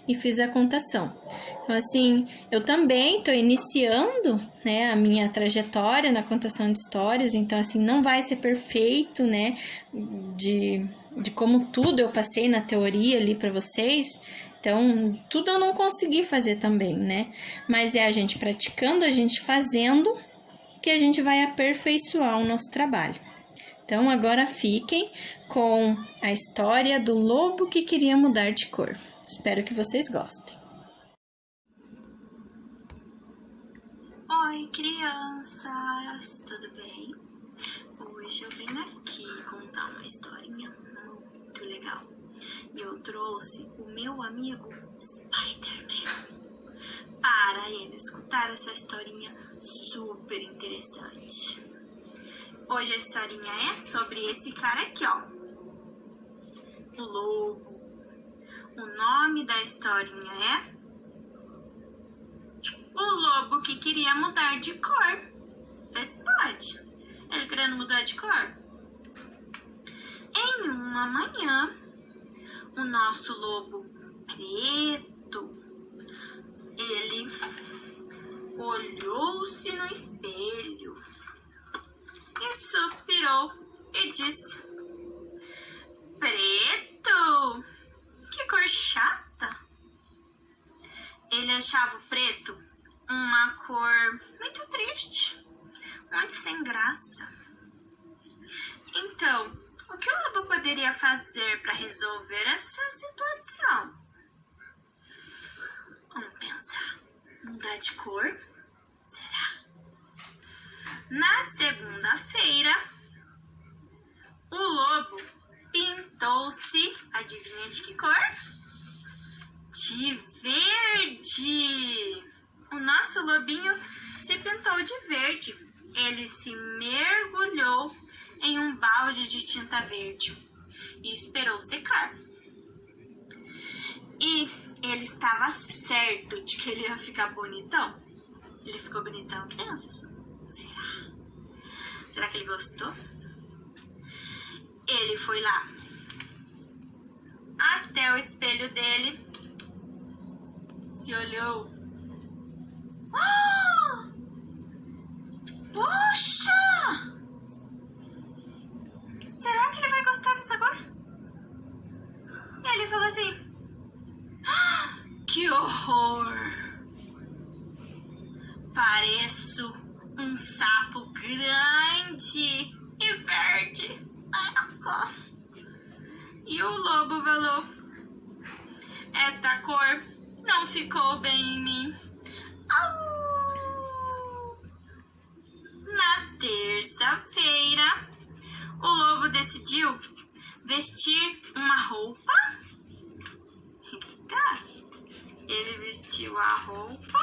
e fiz a contação. Então, assim, eu também estou iniciando, né, a minha trajetória na contação de histórias, então, assim, não vai ser perfeito, né, de como tudo eu passei na teoria ali para vocês. Então, tudo eu não consegui fazer também, né? Mas é a gente praticando, a gente fazendo, que a gente vai aperfeiçoar o nosso trabalho. Então, agora fiquem com a história do lobo que queria mudar de cor. Espero que vocês gostem. Oi, crianças! Tudo bem? Hoje eu venho aqui contar uma historinha muito legal. E eu trouxe o meu amigo Spider-Man para ele escutar essa historinha super interessante. Hoje a historinha é sobre esse cara aqui, ó, o lobo. O nome da historinha é O Lobo que Queria Mudar de Cor. Vê se pode. Ele querendo mudar de cor? Em uma manhã, o nosso lobo preto, ele olhou-se no espelho e suspirou e disse: Preto, que cor chata! Ele achava o preto uma cor muito triste, muito sem graça. Então, o que o lobo poderia fazer para resolver essa situação? Vamos pensar. Mudar de cor? Será? Na segunda-feira, o lobo pintou-se, adivinha de que cor? De verde! O nosso lobinho se pintou de verde. Ele se mergulhou em um balde de tinta verde e esperou secar. E ele estava certo de que ele ia ficar bonitão. Ele ficou bonitão, crianças? Será? Será que ele gostou? Ele foi lá até o espelho dele, se olhou. Ah! Poxa! Será que ele vai gostar dessa cor? E ele falou assim: ah, que horror! Pareço um sapo grande e verde. E o lobo falou: esta cor não ficou bem em mim. Au! Na terça-feira, o lobo decidiu vestir uma roupa. Eita! Ele vestiu a roupa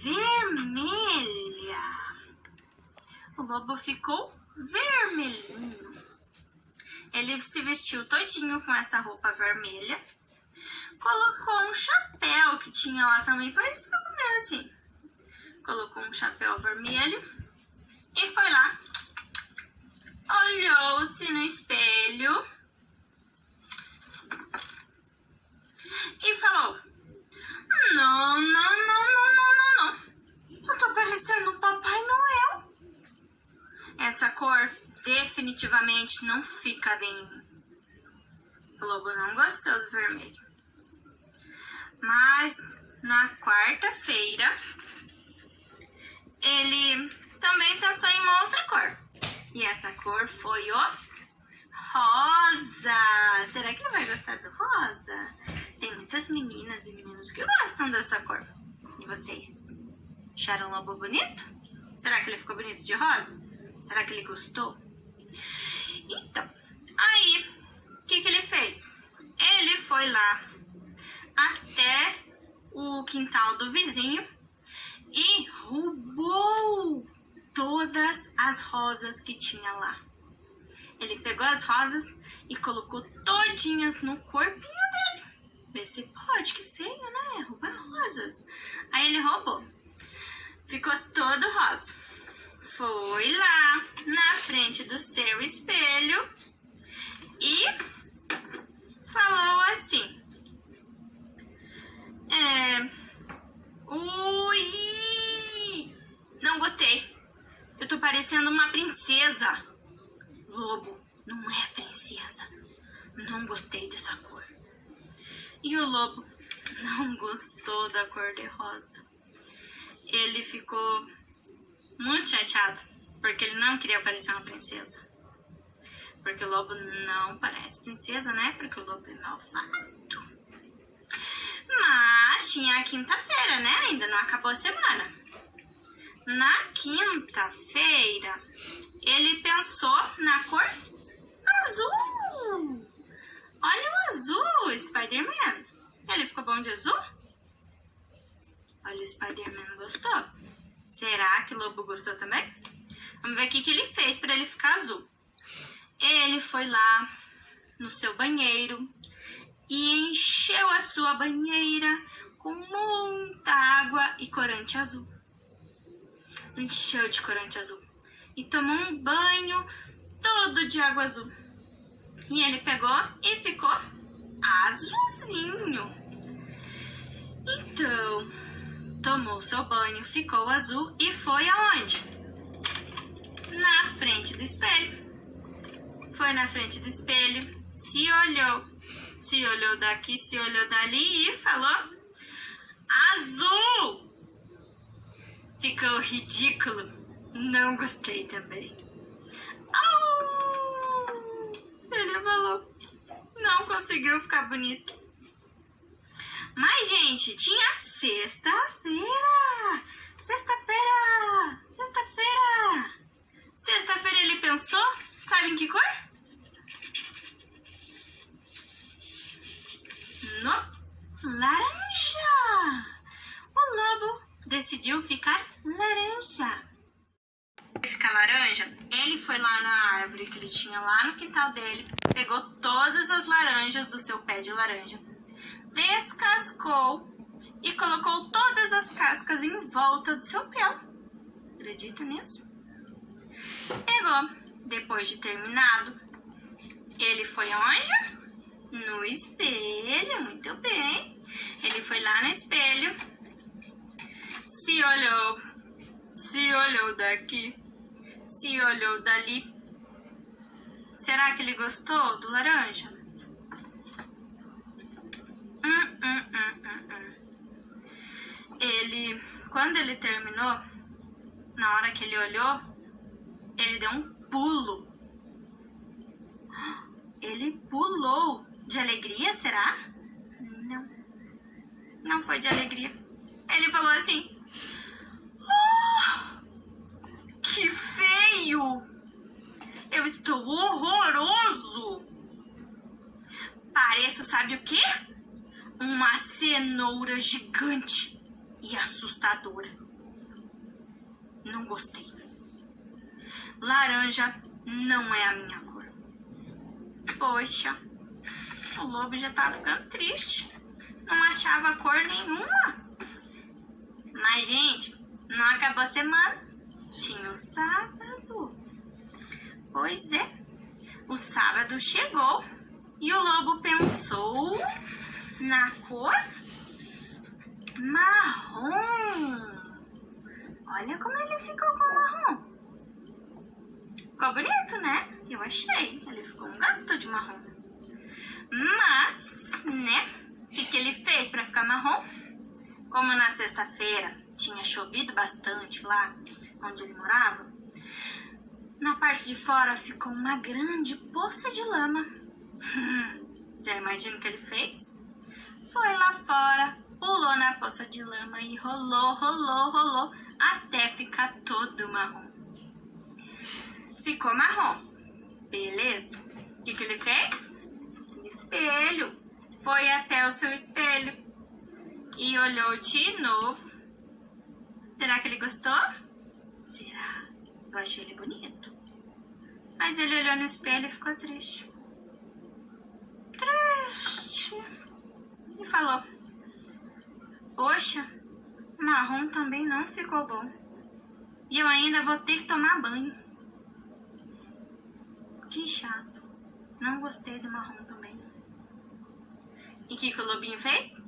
vermelha. O lobo ficou vermelhinho. Ele se vestiu todinho com essa roupa vermelha. Colocou um chapéu que tinha lá também, parecido com o meu assim. Colocou um chapéu vermelho e foi lá. Olhou-se no espelho e falou: não, não, não, não, não, não, não. Eu tô parecendo um Papai Noel. Essa cor definitivamente não fica bem em mim. O lobo não gostou do vermelho. Mas na quarta-feira, ele também pensou em uma outra cor. E essa cor foi o rosa. Será que ele vai gostar do rosa? Tem muitas meninas e meninos que gostam dessa cor. E vocês? Acharam o lobo bonito? Será que ele ficou bonito de rosa? Será que ele gostou? Então, aí, o que ele fez? Ele foi lá até o quintal do vizinho e roubou todas as rosas que tinha lá. Ele pegou as rosas e colocou todinhas no corpinho dele. Vê se pode, que feio, né? Roubar rosas. Aí ele roubou. Ficou todo rosa. Foi lá na frente do seu espelho e falou assim: ui, não gostei. Eu tô parecendo uma princesa. Lobo, não é princesa. Não gostei dessa cor. E o lobo não gostou da cor de rosa. Ele ficou muito chateado, porque ele não queria parecer uma princesa. Porque o lobo não parece princesa, né? Porque o lobo é malvado. Mas tinha a quinta-feira, né? Ainda não acabou a semana. Na quinta-feira, ele pensou na cor azul. Olha o azul, Spider-Man. Ele ficou bom de azul? Olha, o Spider-Man gostou. Será que o lobo gostou também? Vamos ver o que ele fez para ele ficar azul. Ele foi lá no seu banheiro e encheu a sua banheira com muita água e corante azul. Encheu de corante azul e tomou um banho todo de água azul. E ele pegou e ficou azulzinho. Então, tomou seu banho, ficou azul e foi aonde? Na frente do espelho. Foi na frente do espelho, se olhou daqui, se olhou dali e falou: azul! Ficou ridículo. Não gostei também. Au! conseguiu ficar bonito. Mas, gente, tinha sexta-feira. Sexta-feira ele pensou, sabe em que cor? No laranja. O lobo decidiu ficar laranja. Ficar laranja, ele foi lá na árvore que ele tinha lá no quintal dele, pegou todas as laranjas do seu pé de laranja, descascou e colocou todas as cascas em volta do seu pelo. Acredita nisso? Pegou. Depois de terminado, ele foi aonde? No espelho, muito bem. Ele foi lá no espelho, se olhou daqui, se olhou dali. Será que ele gostou do laranja? Quando ele terminou, na hora que ele olhou, ele deu um pulo. Ele pulou. De alegria, será? Não. Não foi de alegria. Ele falou assim: oh, que feio! Eu estou horroroso! Pareço, sabe o quê? Uma cenoura gigante e assustadora. Não gostei. Laranja não é a minha cor. Poxa, o lobo já tava ficando triste. Não achava cor nenhuma. Mas, gente, não acabou a semana. Tinha o sábado. Pois é, o sábado chegou e o lobo pensou na cor marrom. Olha como ele ficou com o marrom. Ficou bonito, né? Eu achei. Ele ficou um gato de marrom. Mas, né? O que ele fez para ficar marrom? Como na sexta-feira tinha chovido bastante lá onde ele morava, na parte de fora ficou uma grande poça de lama. Já imagina o que ele fez? Foi lá fora, pulou na poça de lama e rolou, até ficar todo marrom. Ficou marrom. Beleza. O que ele fez? Espelho. Foi até o seu espelho e olhou de novo. Será que ele gostou? Será? Eu achei ele bonito. Mas ele olhou no espelho e ficou triste. E falou: poxa, marrom também não ficou bom. E eu ainda vou ter que tomar banho. Que chato. Não gostei do marrom também. E o que o lobinho fez?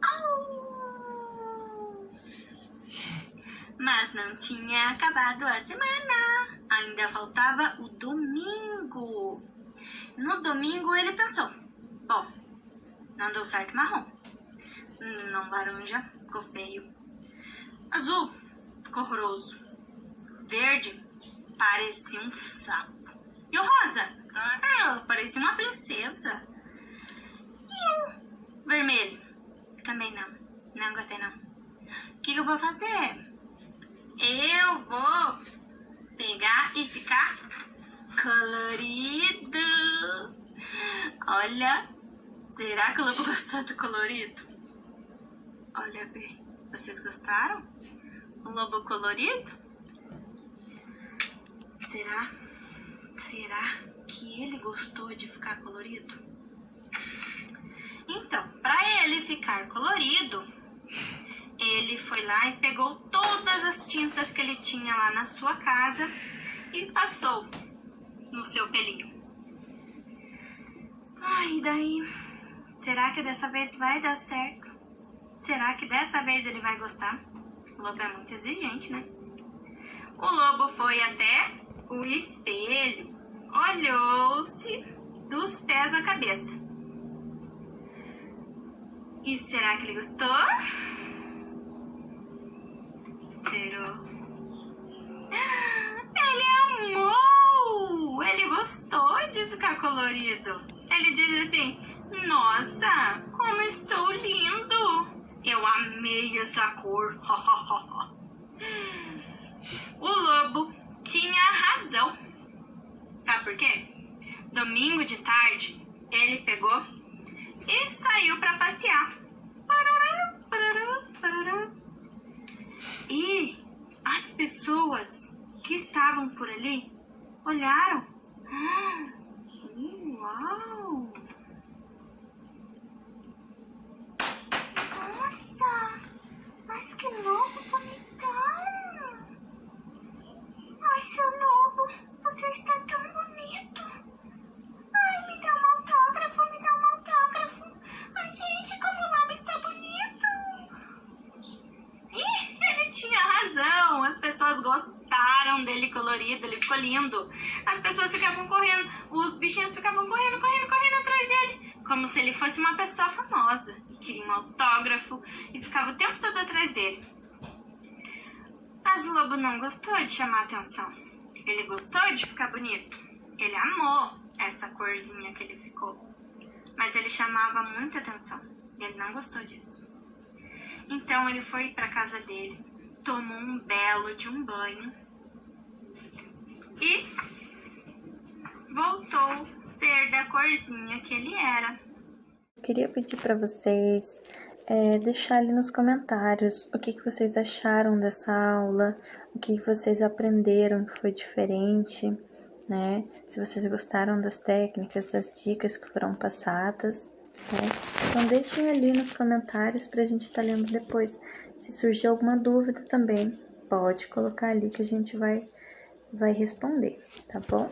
Au! Mas não tinha acabado a semana. Ainda faltava o domingo. No domingo ele pensou: bom, não deu certo marrom. Não laranja, ficou feio. Azul, ficou horroroso. Verde, parecia um sapo. E o rosa? Parecia uma princesa. E o vermelho? Também não. Não gostei não. O que eu vou fazer? Eu vou pegar e ficar colorido. Olha, será que o lobo gostou do colorido? Olha bem, vocês gostaram? O lobo colorido? Será que ele gostou de ficar colorido? Então, para ele ficar colorido, ele foi lá e pegou todas as tintas que ele tinha lá na sua casa e passou no seu pelinho. E daí? Será que dessa vez vai dar certo? Será que dessa vez ele vai gostar? O lobo é muito exigente, né? O lobo foi até o espelho, olhou-se dos pés à cabeça. E será que ele gostou? Será? Ele amou! Ele gostou de ficar colorido. Ele diz assim: Nossa, como estou lindo! Eu amei essa cor. O lobo tinha razão. Sabe por quê? Domingo de tarde, ele pegou e saiu para passear. Parará, parará, parará. E as pessoas que estavam por ali olharam. Uau! Nossa, mas que lobo bonitão! Ai, seu lobo, você está tão bonito! Ai, me dá um autógrafo, me dá um autógrafo! Ai, gente, como o lobo está bonito! Ih, ele tinha razão, as pessoas gostaram dele colorido, ele ficou lindo. As pessoas ficavam correndo, os bichinhos ficavam correndo atrás dele, como se ele fosse uma pessoa famosa, e queria um autógrafo, e ficava o tempo todo atrás dele. Mas o lobo não gostou de chamar atenção, ele gostou de ficar bonito, ele amou essa corzinha que ele ficou, mas ele chamava muita atenção, e ele não gostou disso. Então ele foi para casa dele, tomou um belo de um banho e voltou a ser da corzinha que ele era. Eu queria pedir para vocês deixar ali nos comentários o que vocês acharam dessa aula, o que vocês aprenderam que foi diferente, né? Se vocês gostaram das técnicas, das dicas que foram passadas, né? Então deixem ali nos comentários para a gente estar lendo depois. Se surgir alguma dúvida também, pode colocar ali que a gente vai responder, tá bom?